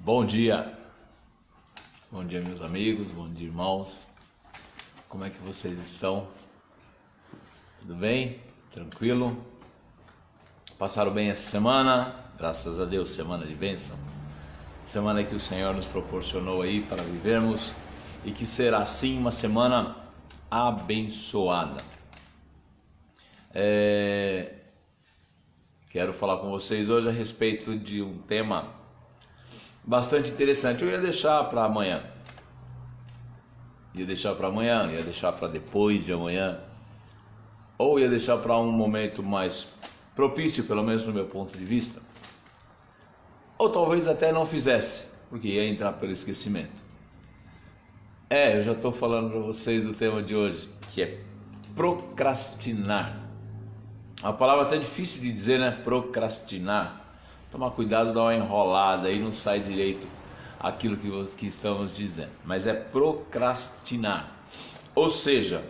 Bom dia, meus amigos, bom dia irmãos, como é que vocês estão? Tudo bem? Tranquilo? Passaram bem essa semana? Graças a Deus, semana de bênção, semana que o Senhor nos proporcionou aí para vivermos e que será sim uma semana abençoada. Quero falar com vocês hoje a respeito de um tema bastante interessante. Eu ia deixar para amanhã, ia deixar para depois de amanhã, ou ia deixar para um momento mais propício, pelo menos no meu ponto de vista, ou talvez até não fizesse, porque ia entrar pelo esquecimento. Eu já estou falando para vocês do tema de hoje, que é procrastinar. Uma palavra até difícil de dizer, né? Procrastinar. Tomar cuidado, dar uma enrolada aí, não sai direito aquilo que estamos dizendo. Mas é procrastinar. Ou seja,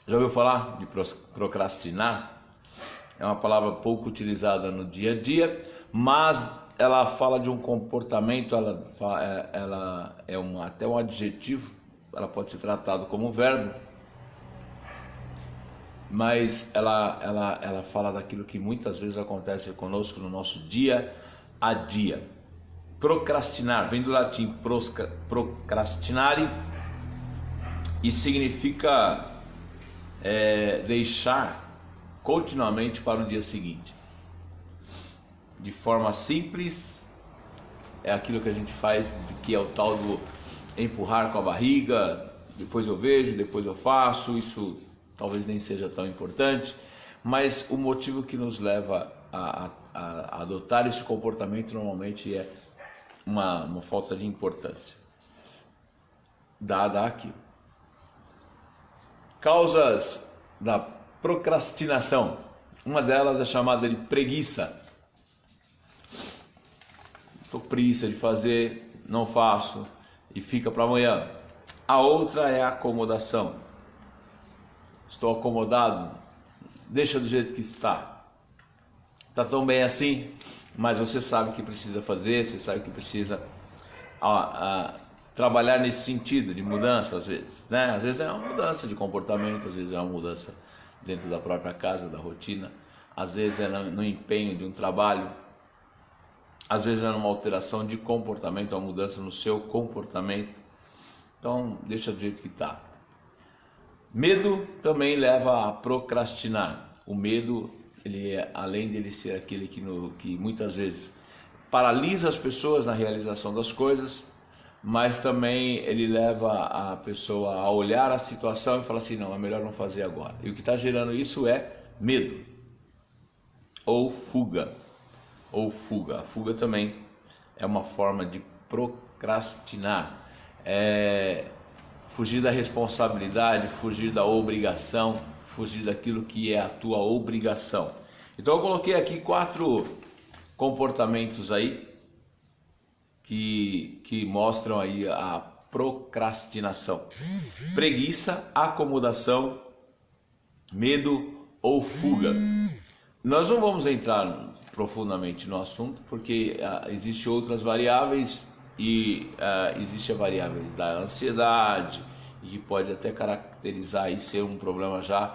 já ouviu falar de procrastinar? É uma palavra pouco utilizada no dia a dia, mas ela fala de um comportamento, ela é até um adjetivo, ela pode ser tratada como um verbo, mas ela fala daquilo que muitas vezes acontece conosco no nosso dia a dia. Procrastinar vem do latim procrastinare e significa deixar continuamente para o dia seguinte. De forma simples, é aquilo que a gente faz, que é o tal do empurrar com a barriga, depois eu vejo, depois eu faço. Isso talvez nem seja tão importante, mas o motivo que nos leva a adotar esse comportamento normalmente é uma falta de importância dada aqui. Causas da procrastinação. Uma delas é chamada de preguiça. Estou com preguiça de fazer, não faço e fica para amanhã. A outra é a acomodação. Estou acomodado, deixa do jeito que está. Está tão bem assim, mas você sabe que precisa fazer, você sabe que precisa trabalhar nesse sentido de mudança às vezes, né? Às vezes é uma mudança de comportamento, às vezes é uma mudança dentro da própria casa, da rotina, às vezes é no empenho de um trabalho, às vezes é numa alteração de comportamento, uma mudança no seu comportamento. Então deixa do jeito que está. Medo também leva a procrastinar. O medo, além dele ser aquele que muitas vezes paralisa as pessoas na realização das coisas, mas também ele leva a pessoa a olhar a situação e falar assim, não, é melhor não fazer agora. E o que está gerando isso é medo ou fuga. A fuga também é uma forma de procrastinar. Fugir da responsabilidade, fugir da obrigação, fugir daquilo que é a tua obrigação. Então eu coloquei aqui 4 comportamentos aí que mostram aí a procrastinação: preguiça, acomodação, medo ou fuga. Nós não vamos entrar profundamente no assunto porque existem outras variáveis e existe a variável da ansiedade, e que pode até caracterizar e ser um problema já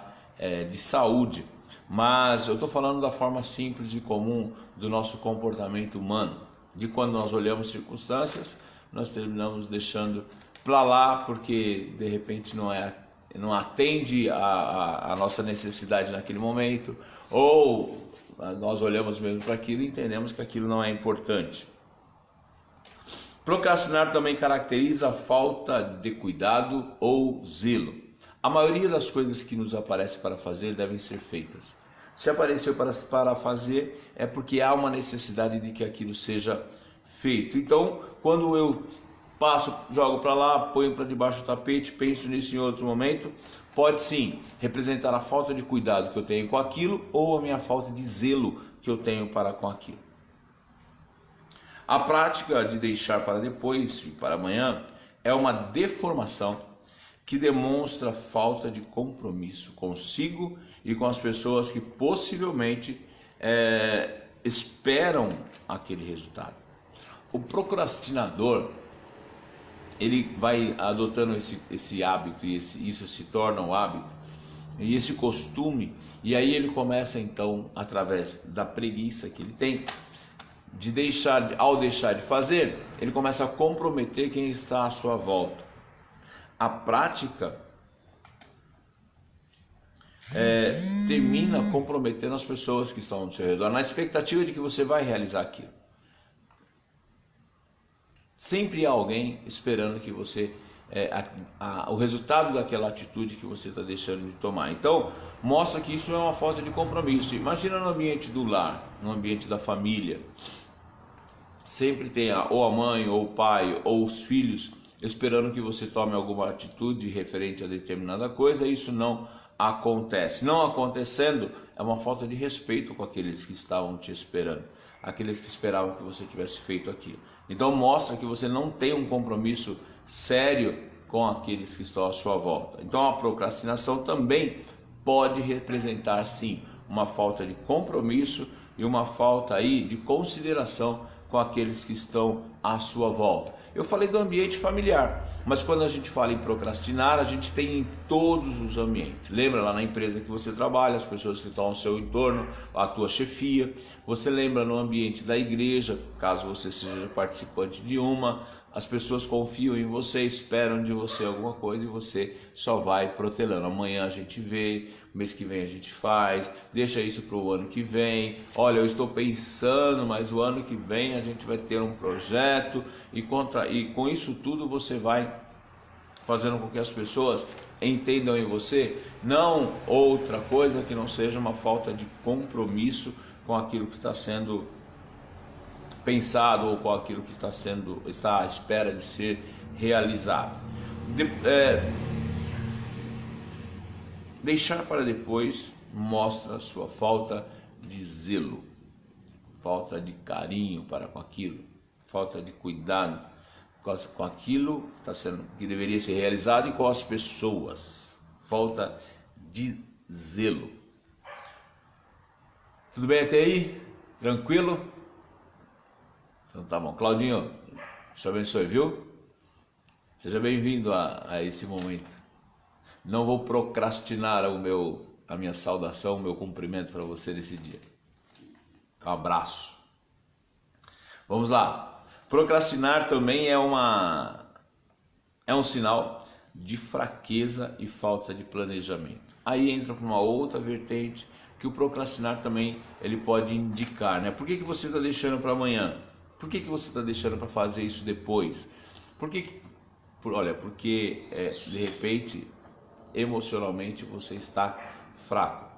de saúde, mas eu estou falando da forma simples e comum do nosso comportamento humano, de quando nós olhamos circunstâncias, nós terminamos deixando para lá porque de repente não atende a nossa necessidade naquele momento, ou nós olhamos mesmo para aquilo e entendemos que aquilo não é importante. Procrastinar também caracteriza a falta de cuidado ou zelo. A maioria das coisas que nos aparece para fazer devem ser feitas. Se apareceu para fazer, é porque há uma necessidade de que aquilo seja feito. Então, quando eu passo, jogo para lá, ponho para debaixo do tapete, penso nisso em outro momento, pode sim representar a falta de cuidado que eu tenho com aquilo ou a minha falta de zelo que eu tenho para com aquilo. A prática de deixar para depois e para amanhã é uma deformação que demonstra falta de compromisso consigo e com as pessoas que possivelmente esperam aquele resultado. O procrastinador, ele vai adotando esse hábito, e isso se torna um hábito, e esse costume, e aí ele começa então, através da preguiça que ele tem, ao deixar de fazer, ele começa a comprometer quem está à sua volta. A prática termina comprometendo as pessoas que estão ao seu redor, na expectativa de que você vai realizar aquilo. Sempre há alguém esperando que você, o resultado daquela atitude que você está deixando de tomar. Então, mostra que isso é uma falta de compromisso. Imagina no ambiente do lar, no ambiente da família. Sempre tem ou a mãe, ou o pai, ou os filhos esperando que você tome alguma atitude referente a determinada coisa. Isso não acontece. Não acontecendo, é uma falta de respeito com aqueles que estavam te esperando, aqueles que esperavam que você tivesse feito aquilo. Então mostra que você não tem um compromisso sério com aqueles que estão à sua volta. Então a procrastinação também pode representar sim uma falta de compromisso e uma falta aí de consideração com aqueles que estão à sua volta. Eu falei do ambiente familiar, mas quando a gente fala em procrastinar, a gente tem em todos os ambientes. Lembra lá na empresa que você trabalha, as pessoas que estão ao seu entorno, a tua chefia. Você lembra no ambiente da igreja, caso você seja participante de uma, as pessoas confiam em você, esperam de você alguma coisa e você só vai protelando. Amanhã a gente vê, mês que vem a gente faz, deixa isso para o ano que vem. Olha, eu estou pensando, mas o ano que vem a gente vai ter um projeto e com isso tudo você vai fazendo com que as pessoas entendam em você não outra coisa que não seja uma falta de compromisso com aquilo que está sendo pensado ou com aquilo que está à espera de ser realizado. Deixar para depois mostra sua falta de zelo, falta de carinho para com aquilo, falta de cuidado com aquilo que deveria ser realizado e com as pessoas, falta de zelo. Tudo bem até aí? Tranquilo? Então tá bom. Claudinho, Deus te abençoe, viu? Seja bem-vindo a esse momento. Não vou procrastinar a minha saudação, o meu cumprimento para você nesse dia. Um abraço. Vamos lá. Procrastinar também é um sinal de fraqueza e falta de planejamento. Aí entra para uma outra vertente que o procrastinar também ele pode indicar, né? Por que você está deixando para amanhã? Por que você está deixando para fazer isso depois? Porque de repente emocionalmente você está fraco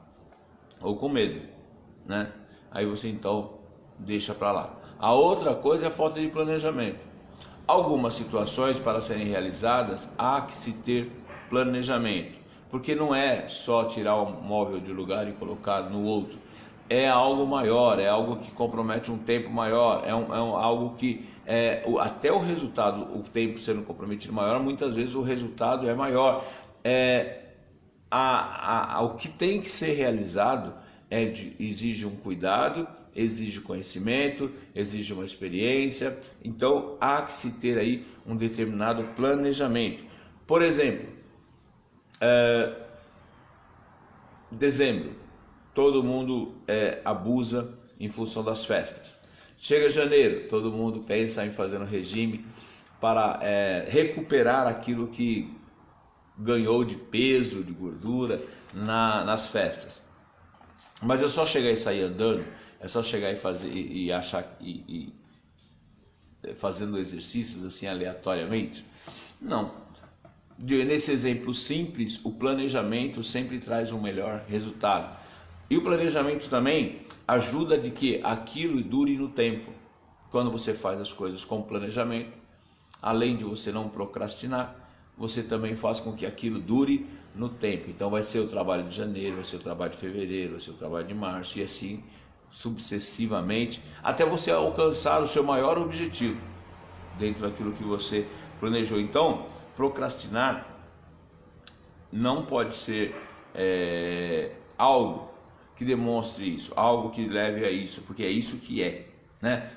ou com medo, né? Aí você então deixa para lá. A outra coisa é a falta de planejamento. Algumas situações para serem realizadas há que se ter planejamento, porque não é só tirar um móvel de lugar e colocar no outro. É algo maior, é algo que compromete um tempo maior, algo que até o resultado, o tempo sendo comprometido maior, muitas vezes o resultado é maior. O que tem que ser realizado exige um cuidado, exige conhecimento, exige uma experiência. Então há que se ter aí um determinado planejamento. Por exemplo, dezembro, todo mundo abusa em função das festas. Chega janeiro, todo mundo pensa em fazer um regime para recuperar aquilo que ganhou de peso, de gordura nas festas. Mas é só chegar e sair andando, é só chegar e fazer fazendo exercícios assim aleatoriamente? Não. Nesse exemplo simples, o planejamento sempre traz um melhor resultado. E o planejamento também ajuda de que aquilo dure no tempo. Quando você faz as coisas com planejamento, além de você não procrastinar, você também faz com que aquilo dure no tempo. Então vai ser o trabalho de janeiro, vai ser o trabalho de fevereiro, vai ser o trabalho de março e assim sucessivamente, até você alcançar o seu maior objetivo dentro daquilo que você planejou. Então, procrastinar não pode ser algo que demonstre isso, algo que leve a isso, porque é isso que é. né?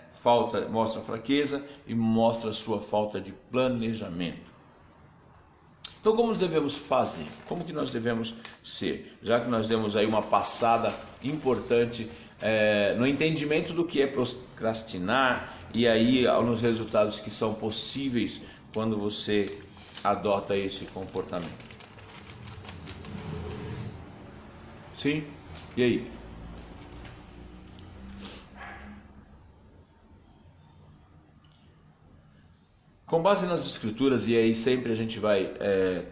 Mostra fraqueza e mostra a sua falta de planejamento. Então, como nós devemos fazer? Como que nós devemos ser? Já que nós demos aí uma passada importante no entendimento do que é procrastinar e aí nos resultados que são possíveis quando você adota esse comportamento. Sim? E aí? Com base nas escrituras, e aí sempre a gente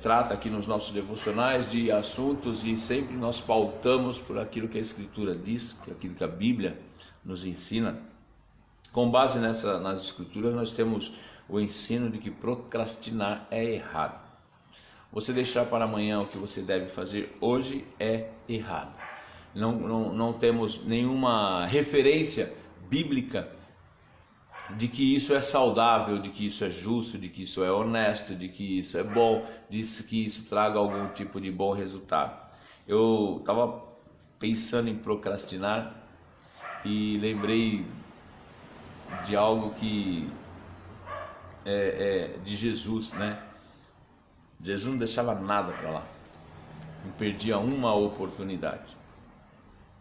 trata aqui nos nossos devocionais de assuntos e sempre nós pautamos por aquilo que a escritura diz, por aquilo que a Bíblia nos ensina. Com base nas escrituras nós temos o ensino de que procrastinar é errado. Você deixar para amanhã o que você deve fazer hoje é errado. Não temos nenhuma referência bíblica de que isso é saudável, de que isso é justo, de que isso é honesto, de que isso é bom, de que isso traga algum tipo de bom resultado. Eu estava pensando em procrastinar e lembrei de algo que de Jesus, né? Jesus não deixava nada para lá, não perdia uma oportunidade.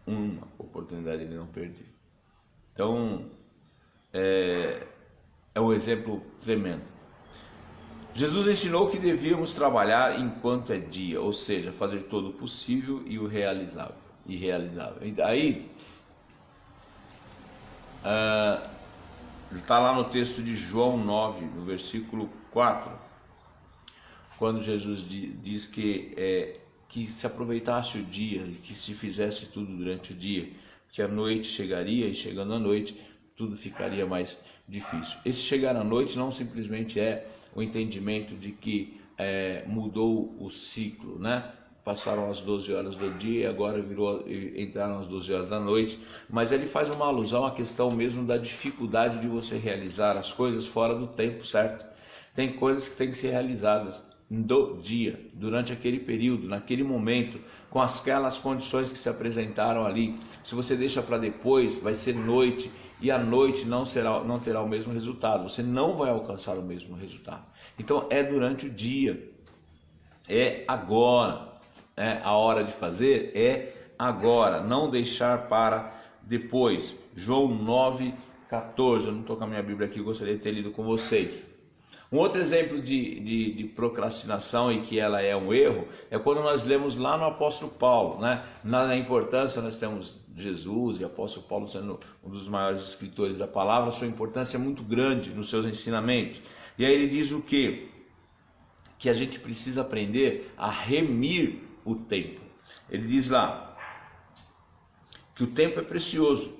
Uma oportunidade ele não perdia. Então, é um exemplo tremendo. Jesus ensinou que devíamos trabalhar enquanto é dia, ou seja, fazer todo o possível e o realizável. Aí, está lá no texto de João 9, no versículo 4, quando Jesus diz que se aproveitasse o dia, que se fizesse tudo durante o dia, que a noite chegaria e chegando à noite, tudo ficaria mais difícil. Esse chegar à noite não simplesmente é o entendimento de que mudou o ciclo, né? Passaram as 12 horas do dia e agora entraram as 12 horas da noite, mas ele faz uma alusão à questão mesmo da dificuldade de você realizar as coisas fora do tempo certo. Tem coisas que têm que ser realizadas do dia, durante aquele período, naquele momento, com aquelas condições que se apresentaram ali. Se você deixa para depois, vai ser noite, e a noite não terá o mesmo resultado, você não vai alcançar o mesmo resultado. Então é durante o dia, é agora, a hora de fazer é agora, não deixar para depois. João 9,14, eu não estou com a minha Bíblia aqui, eu gostaria de ter lido com vocês. Um outro exemplo de procrastinação e que ela é um erro é quando nós lemos lá no apóstolo Paulo, né? Na importância, nós temos Jesus e apóstolo Paulo sendo um dos maiores escritores da palavra, sua importância é muito grande nos seus ensinamentos. E aí ele diz o quê? Que a gente precisa aprender a remir o tempo. Ele diz lá que o tempo é precioso,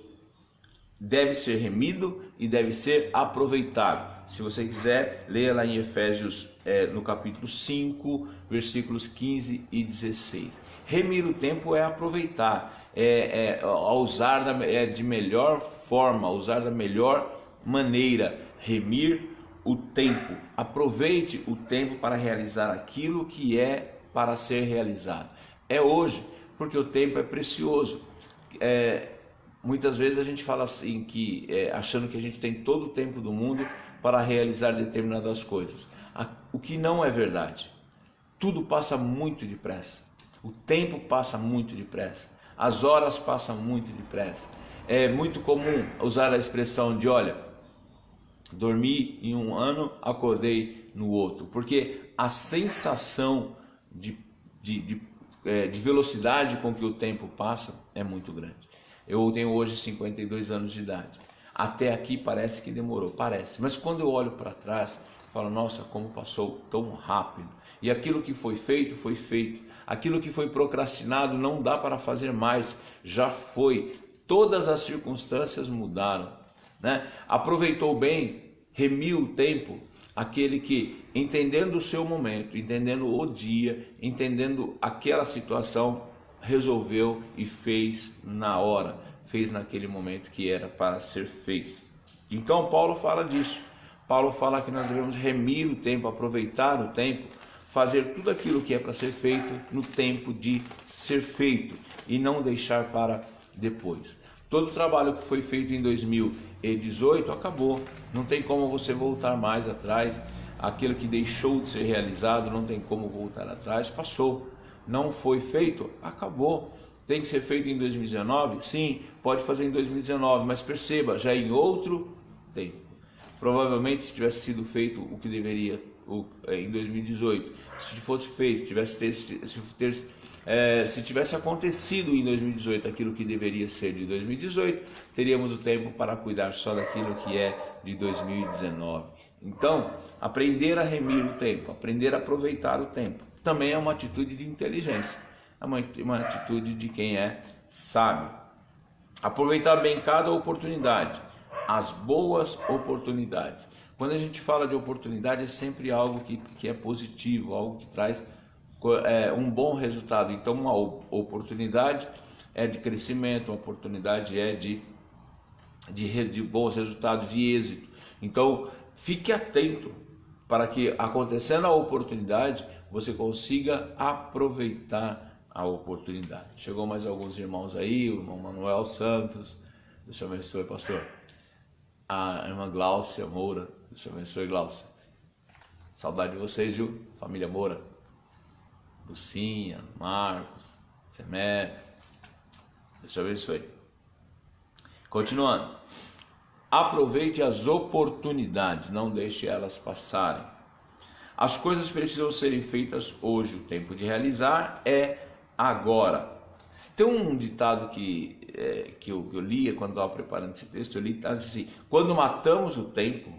deve ser remido e deve ser aproveitado. Se você quiser, leia lá em Efésios, no capítulo 5, versículos 15 e 16. Remir o tempo é aproveitar, usar de melhor forma, usar da melhor maneira. Remir o tempo. Aproveite o tempo para realizar aquilo que é para ser realizado. É hoje, porque o tempo é precioso. Muitas vezes a gente fala assim, achando que a gente tem todo o tempo do mundo para realizar determinadas coisas. O que não é verdade. Tudo passa muito depressa. O tempo passa muito depressa. As horas passam muito depressa. É muito comum usar a expressão de, olha, dormi em um ano, acordei no outro. Porque a sensação de velocidade com que o tempo passa é muito grande. Eu tenho hoje 52 anos de idade. Até aqui parece que demorou, parece. Mas quando eu olho para trás, falo, nossa, como passou tão rápido. E aquilo que foi feito, foi feito. Aquilo que foi procrastinado, não dá para fazer mais. Já foi. Todas as circunstâncias mudaram, né? Aproveitou bem, remiu o tempo, aquele que, entendendo o seu momento, entendendo o dia, entendendo aquela situação, resolveu e fez na hora, fez naquele momento que era para ser feito. Então Paulo fala disso. Paulo fala que nós devemos remir o tempo, aproveitar o tempo, fazer tudo aquilo que é para ser feito no tempo de ser feito e não deixar para depois. Todo o trabalho que foi feito em 2018 acabou. Não tem como você voltar mais atrás. Aquilo que deixou de ser realizado, não tem como voltar atrás, passou. Não foi feito, acabou. Tem que ser feito em 2019? Sim, pode fazer em 2019, mas perceba, já é em outro tempo. Provavelmente, se tivesse sido feito o que deveria em 2018, se fosse feito, se tivesse acontecido em 2018 aquilo que deveria ser de 2018, teríamos o tempo para cuidar só daquilo que é de 2019. Então, aprender a remir o tempo, aprender a aproveitar o tempo, também é uma atitude de inteligência, é uma atitude de quem é sábio. Aproveitar bem cada oportunidade, as boas oportunidades. Quando a gente fala de oportunidade, é sempre algo que é positivo, algo que traz um bom resultado. Então, uma oportunidade é de crescimento, uma oportunidade é de bons resultados, de êxito. Então, fique atento para que, acontecendo a oportunidade, você consiga aproveitar a oportunidade. Chegou mais alguns irmãos aí, o irmão Manuel Santos, Deus te abençoe, pastor. A irmã Gláucia Moura, Deus te abençoe, Gláucia. Saudade de vocês, viu? Família Moura. Lucinha, Marcos, Semé, Deus te abençoe. Continuando. Aproveite as oportunidades, não deixe elas passarem. As coisas precisam serem feitas hoje, o tempo de realizar é agora. Tem um ditado que eu lia quando estava preparando esse texto, eu li, tá assim: quando matamos o tempo,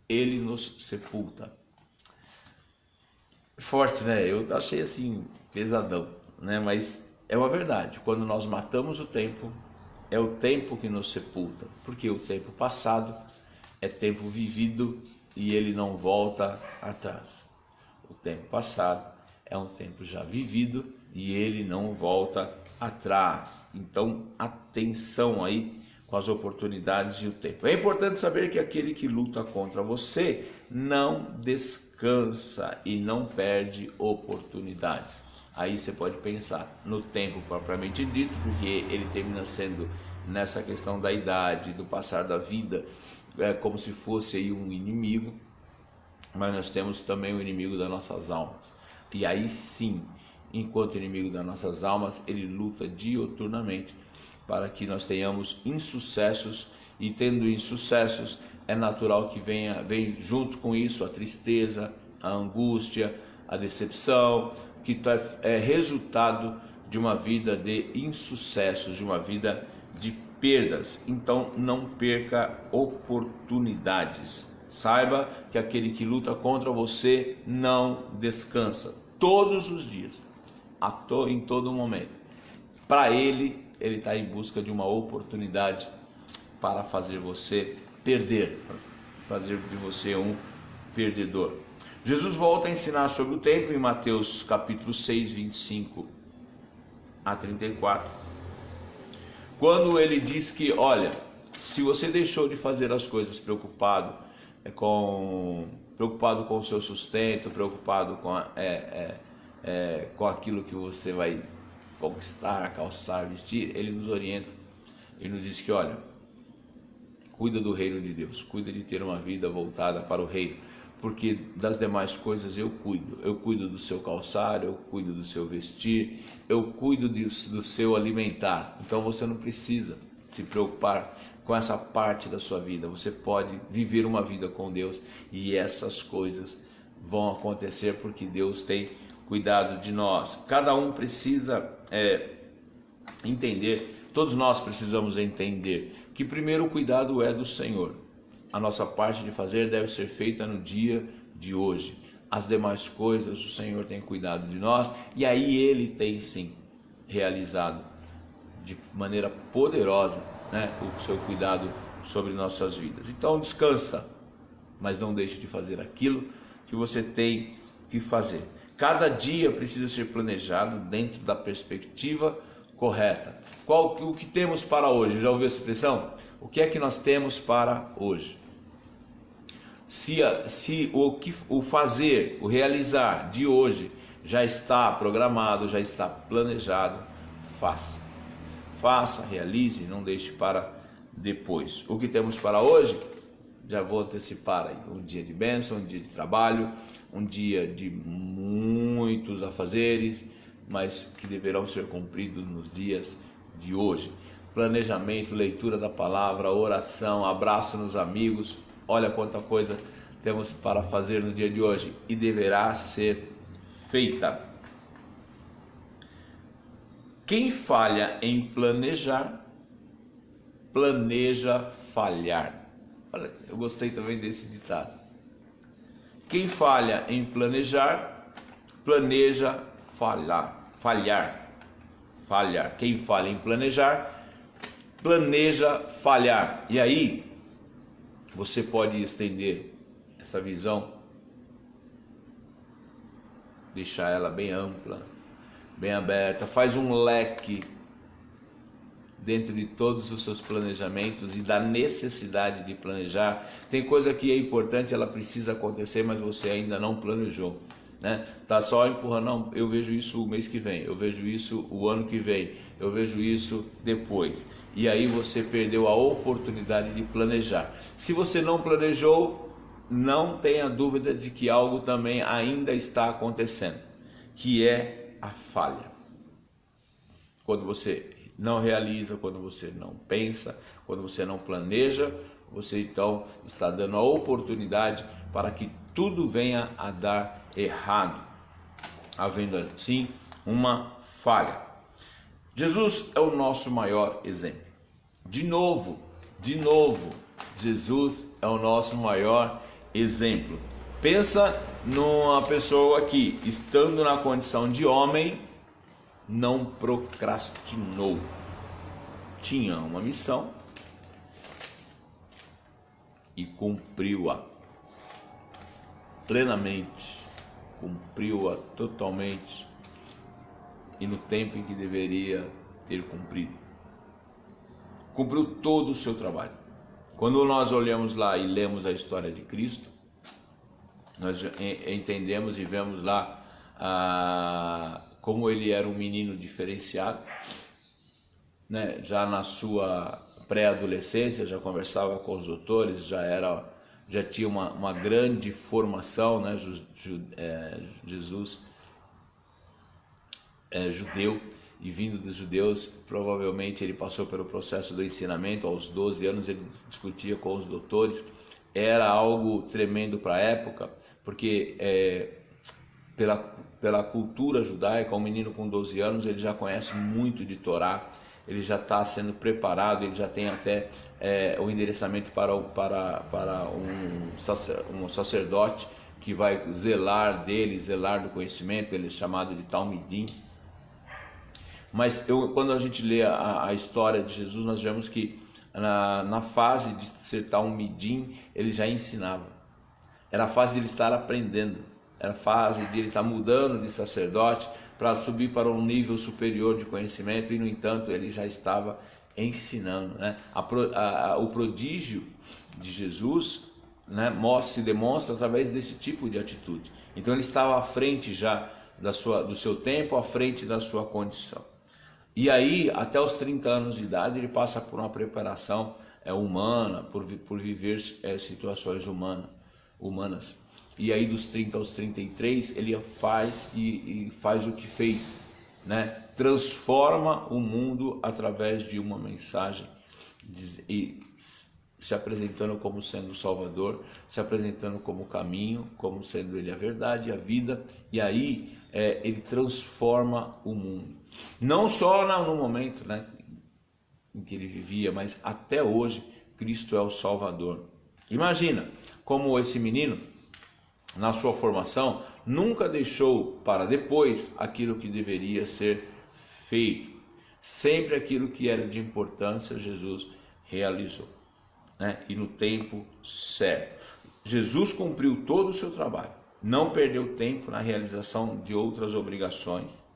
ele nos sepulta. Forte, né? Eu achei assim, pesadão, né? Mas é uma verdade, quando nós matamos o tempo, é o tempo que nos sepulta, porque o tempo passado é tempo vivido e ele não volta atrás. O tempo passado é um tempo já vivido e ele não volta atrás. Então, atenção aí com as oportunidades e o tempo. É importante saber que aquele que luta contra você não descansa e não perde oportunidades. Aí você pode pensar no tempo propriamente dito, porque ele termina sendo, nessa questão da idade, do passar da vida, como se fosse aí um inimigo, mas nós temos também o inimigo das nossas almas. E aí sim, enquanto inimigo das nossas almas, ele luta diuturnamente para que nós tenhamos insucessos, e tendo insucessos, é natural que vem junto com isso a tristeza, a angústia, a decepção, que é resultado de uma vida de insucessos, de uma vida de perdas. Então não perca oportunidades. Saiba que aquele que luta contra você não descansa, todos os dias, em todo momento. Para ele está em busca de uma oportunidade para fazer você perder, para fazer de você um perdedor. Jesus volta a ensinar sobre o tempo em Mateus capítulo 6, 25 a 34. Quando ele diz que, olha, se você deixou de fazer as coisas preocupado com o seu sustento, preocupado com aquilo que você vai conquistar, calçar, vestir, ele nos orienta, ele nos diz que, olha, cuida do reino de Deus, cuida de ter uma vida voltada para o reino, porque das demais coisas eu cuido do seu calçar, eu cuido do seu vestir, eu cuido do seu alimentar. Então você não precisa se preocupar com essa parte da sua vida, você pode viver uma vida com Deus e essas coisas vão acontecer porque Deus tem cuidado de nós. Cada um precisa entender, todos nós precisamos entender que primeiro o cuidado é do Senhor. A nossa parte de fazer deve ser feita no dia de hoje. As demais coisas o Senhor tem cuidado de nós e aí Ele tem sim realizado de maneira poderosa, né, o seu cuidado sobre nossas vidas. Então descansa, mas não deixe de fazer aquilo que você tem que fazer. Cada dia precisa ser planejado dentro da perspectiva correta. O que temos para hoje? Já ouviu essa expressão? O que é que nós temos para hoje? Se o fazer, o realizar de hoje já está programado, já está planejado, faça. Faça, realize, não deixe para depois. O que temos para hoje? Já vou antecipar aí. Um dia de bênção, um dia de trabalho, um dia de muitos afazeres, mas que deverão ser cumpridos nos dias de hoje. Planejamento, leitura da palavra, oração, abraço nos amigos. Olha quanta coisa temos para fazer no dia de hoje e deverá ser feita. Quem falha em planejar, planeja falhar. Olha, eu gostei também desse ditado. Quem falha em planejar, planeja falhar. Quem falha em planejar, planeja falhar. E aí, você pode estender essa visão, deixar ela bem ampla, bem aberta, faz um leque dentro de todos os seus planejamentos e da necessidade de planejar. Tem coisa que é importante, ela precisa acontecer, mas você ainda não planejou, né? Tá só empurrando, não, eu vejo isso o mês que vem, eu vejo isso o ano que vem, eu vejo isso depois. E aí você perdeu a oportunidade de planejar. Se você não planejou, não tenha dúvida de que algo também ainda está acontecendo, que é a falha. Quando você não realiza, quando você não pensa, quando você não planeja, você então está dando a oportunidade para que tudo venha a dar errado, havendo assim uma falha. Jesus é o nosso maior exemplo. De novo, Jesus é o nosso maior exemplo. Pensa numa pessoa que, estando na condição de homem, não procrastinou. Tinha uma missão e cumpriu-a plenamente, cumpriu-a totalmente e no tempo em que deveria ter cumprido. Cumpriu todo o seu trabalho. Quando nós olhamos lá e lemos a história de Cristo, nós entendemos e vemos lá como ele era um menino diferenciado, né? Já na sua pré-adolescência, já conversava com os doutores, já tinha uma grande formação, né? Jesus é judeu, e vindo dos judeus, provavelmente ele passou pelo processo do ensinamento. Aos 12 anos ele discutia com os doutores. Era algo tremendo para a época, porque pela cultura judaica, um menino com 12 anos ele já conhece muito de Torá, ele já está sendo preparado, ele já tem até o endereçamento para um sacerdote que vai zelar do conhecimento. Ele é chamado de Talmidim. Mas quando a gente lê a história de Jesus, nós vemos que na fase de ser Talmidim, ele já ensinava. Era a fase de ele estar aprendendo, era a fase de ele estar mudando de sacerdote para subir para um nível superior de conhecimento, e no entanto ele já estava ensinando, né? O prodígio de Jesus, né, se demonstra através desse tipo de atitude. Então ele estava à frente já do seu tempo, à frente da sua condição. E aí, até os 30 anos de idade, ele passa por uma preparação humana, por viver situações humanas. E aí, dos 30 aos 33, ele faz o que fez, né? Transforma o mundo através de uma mensagem, e se apresentando como sendo o Salvador, se apresentando como o caminho, como sendo ele a verdade e a vida. E aí ele transforma o mundo, não só no momento, né, em que ele vivia, mas até hoje Cristo é o Salvador. Imagina como esse menino, na sua formação, nunca deixou para depois aquilo que deveria ser feito. Sempre aquilo que era de importância, Jesus realizou, né? E no tempo certo. Jesus cumpriu todo o seu trabalho, não perdeu tempo na realização de outras obrigações.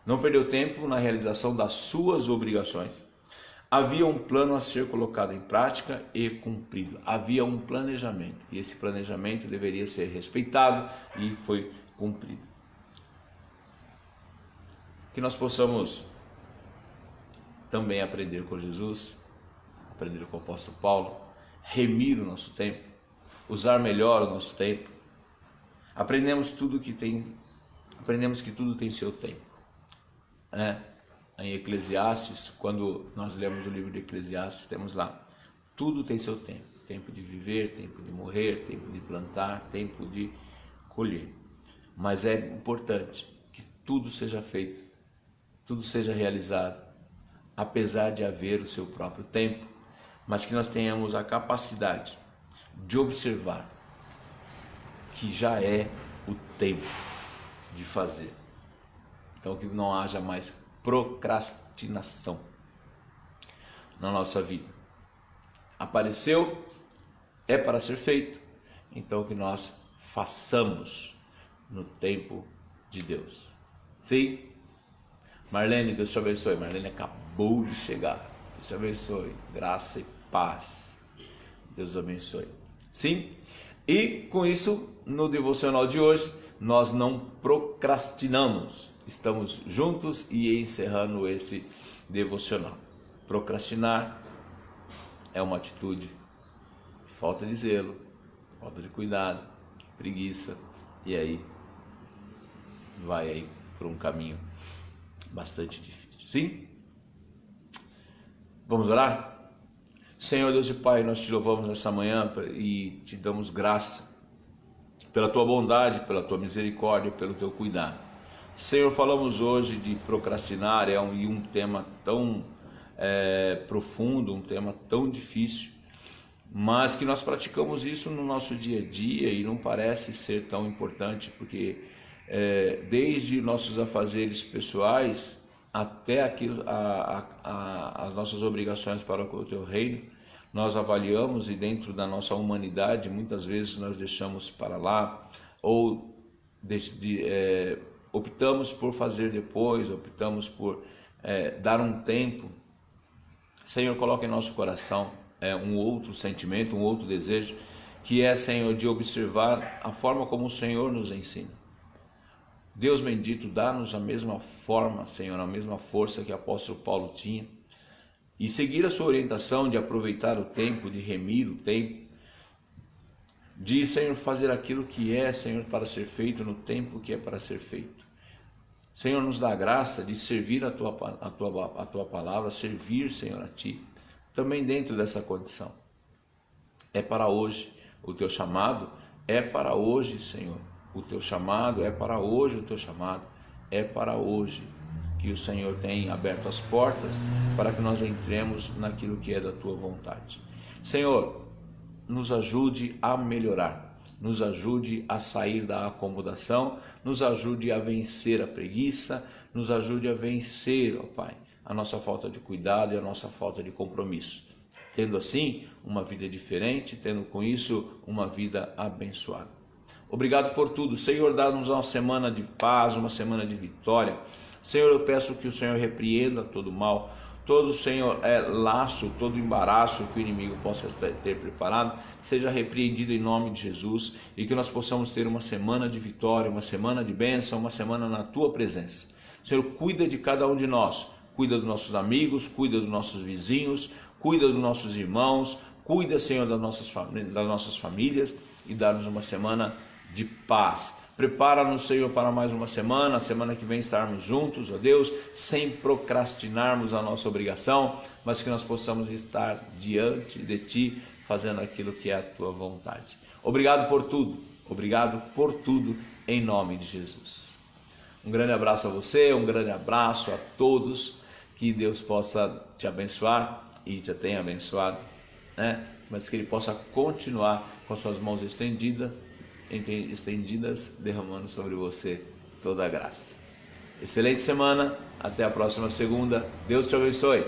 Não perdeu tempo na realização das suas obrigações. Havia um plano a ser colocado em prática e cumprido. Havia um planejamento, e esse planejamento deveria ser respeitado e foi cumprido. que nós possamos também aprender com Jesus, aprender com o apóstolo Paulo, remir o nosso tempo, usar melhor o nosso tempo. Aprendemos que tudo tem seu tempo, né? Em Eclesiastes, quando nós lemos o livro de Eclesiastes, temos lá, tudo tem seu tempo. Tempo de viver, tempo de morrer, tempo de plantar, tempo de colher. Mas é importante que tudo seja feito, tudo seja realizado, apesar de haver o seu próprio tempo, mas que nós tenhamos a capacidade de observar que já é o tempo de fazer. Então que não haja mais procrastinação na nossa vida. Apareceu, é para ser feito, então que nós façamos no tempo de Deus. Sim? Marlene, Deus te abençoe. Marlene acabou de chegar. Deus te abençoe. Graça e paz. Deus abençoe. Sim? E com isso, no devocional de hoje, nós não procrastinamos. Estamos juntos e encerrando esse devocional. Procrastinar é uma atitude de falta de zelo, falta de cuidado, preguiça, e aí vai aí por um caminho bastante difícil. Sim? Vamos orar? Senhor Deus e Pai, nós te louvamos nessa manhã e te damos graça pela tua bondade, pela tua misericórdia, pelo teu cuidado. Senhor, falamos hoje de procrastinar, é um tema tão profundo, um tema tão difícil, mas que nós praticamos isso no nosso dia a dia e não parece ser tão importante, porque desde nossos afazeres pessoais até aquilo, as nossas obrigações para o teu reino, nós avaliamos, e dentro da nossa humanidade muitas vezes nós deixamos para lá, ou optamos por fazer depois, optamos por dar um tempo. Senhor, coloca em nosso coração um outro sentimento, um outro desejo, que é, Senhor, de observar a forma como o Senhor nos ensina. Deus bendito, dá-nos a mesma forma, Senhor, a mesma força que o apóstolo Paulo tinha, e seguir a sua orientação de aproveitar o tempo, de remir o tempo, de, Senhor, fazer aquilo que é, Senhor, para ser feito no tempo que é para ser feito. Senhor, nos dá a graça de servir a tua palavra, servir, Senhor, a Ti, também dentro dessa condição. É para hoje o Teu chamado, é para hoje, Senhor, o Teu chamado, é para hoje o Teu chamado, é para hoje que o Senhor tem aberto as portas para que nós entremos naquilo que é da Tua vontade. Senhor, nos ajude a melhorar, nos ajude a sair da acomodação, nos ajude a vencer a preguiça, nos ajude a vencer, ó Pai, a nossa falta de cuidado e a nossa falta de compromisso. Tendo assim uma vida diferente, tendo com isso uma vida abençoada. Obrigado por tudo. Senhor, dá-nos uma semana de paz, uma semana de vitória. Senhor, eu peço que o Senhor repreenda todo mal, todo, Senhor, laço, todo embaraço que o inimigo possa ter preparado, seja repreendido em nome de Jesus, e que nós possamos ter uma semana de vitória, uma semana de bênção, uma semana na Tua presença. Senhor, cuida de cada um de nós, cuida dos nossos amigos, cuida dos nossos vizinhos, cuida dos nossos irmãos, cuida, Senhor, das nossas famílias, e dá-nos uma semana de paz. Prepara-nos, Senhor, para mais uma semana, a semana que vem estarmos juntos, ó Deus, sem procrastinarmos a nossa obrigação, mas que nós possamos estar diante de Ti, fazendo aquilo que é a Tua vontade. Obrigado por tudo, em nome de Jesus. Um grande abraço a você, um grande abraço a todos, que Deus possa te abençoar e te tenha abençoado, né? Mas que Ele possa continuar com as suas mãos estendidas, derramando sobre você toda a graça. Excelente semana, até a próxima segunda. Deus te abençoe.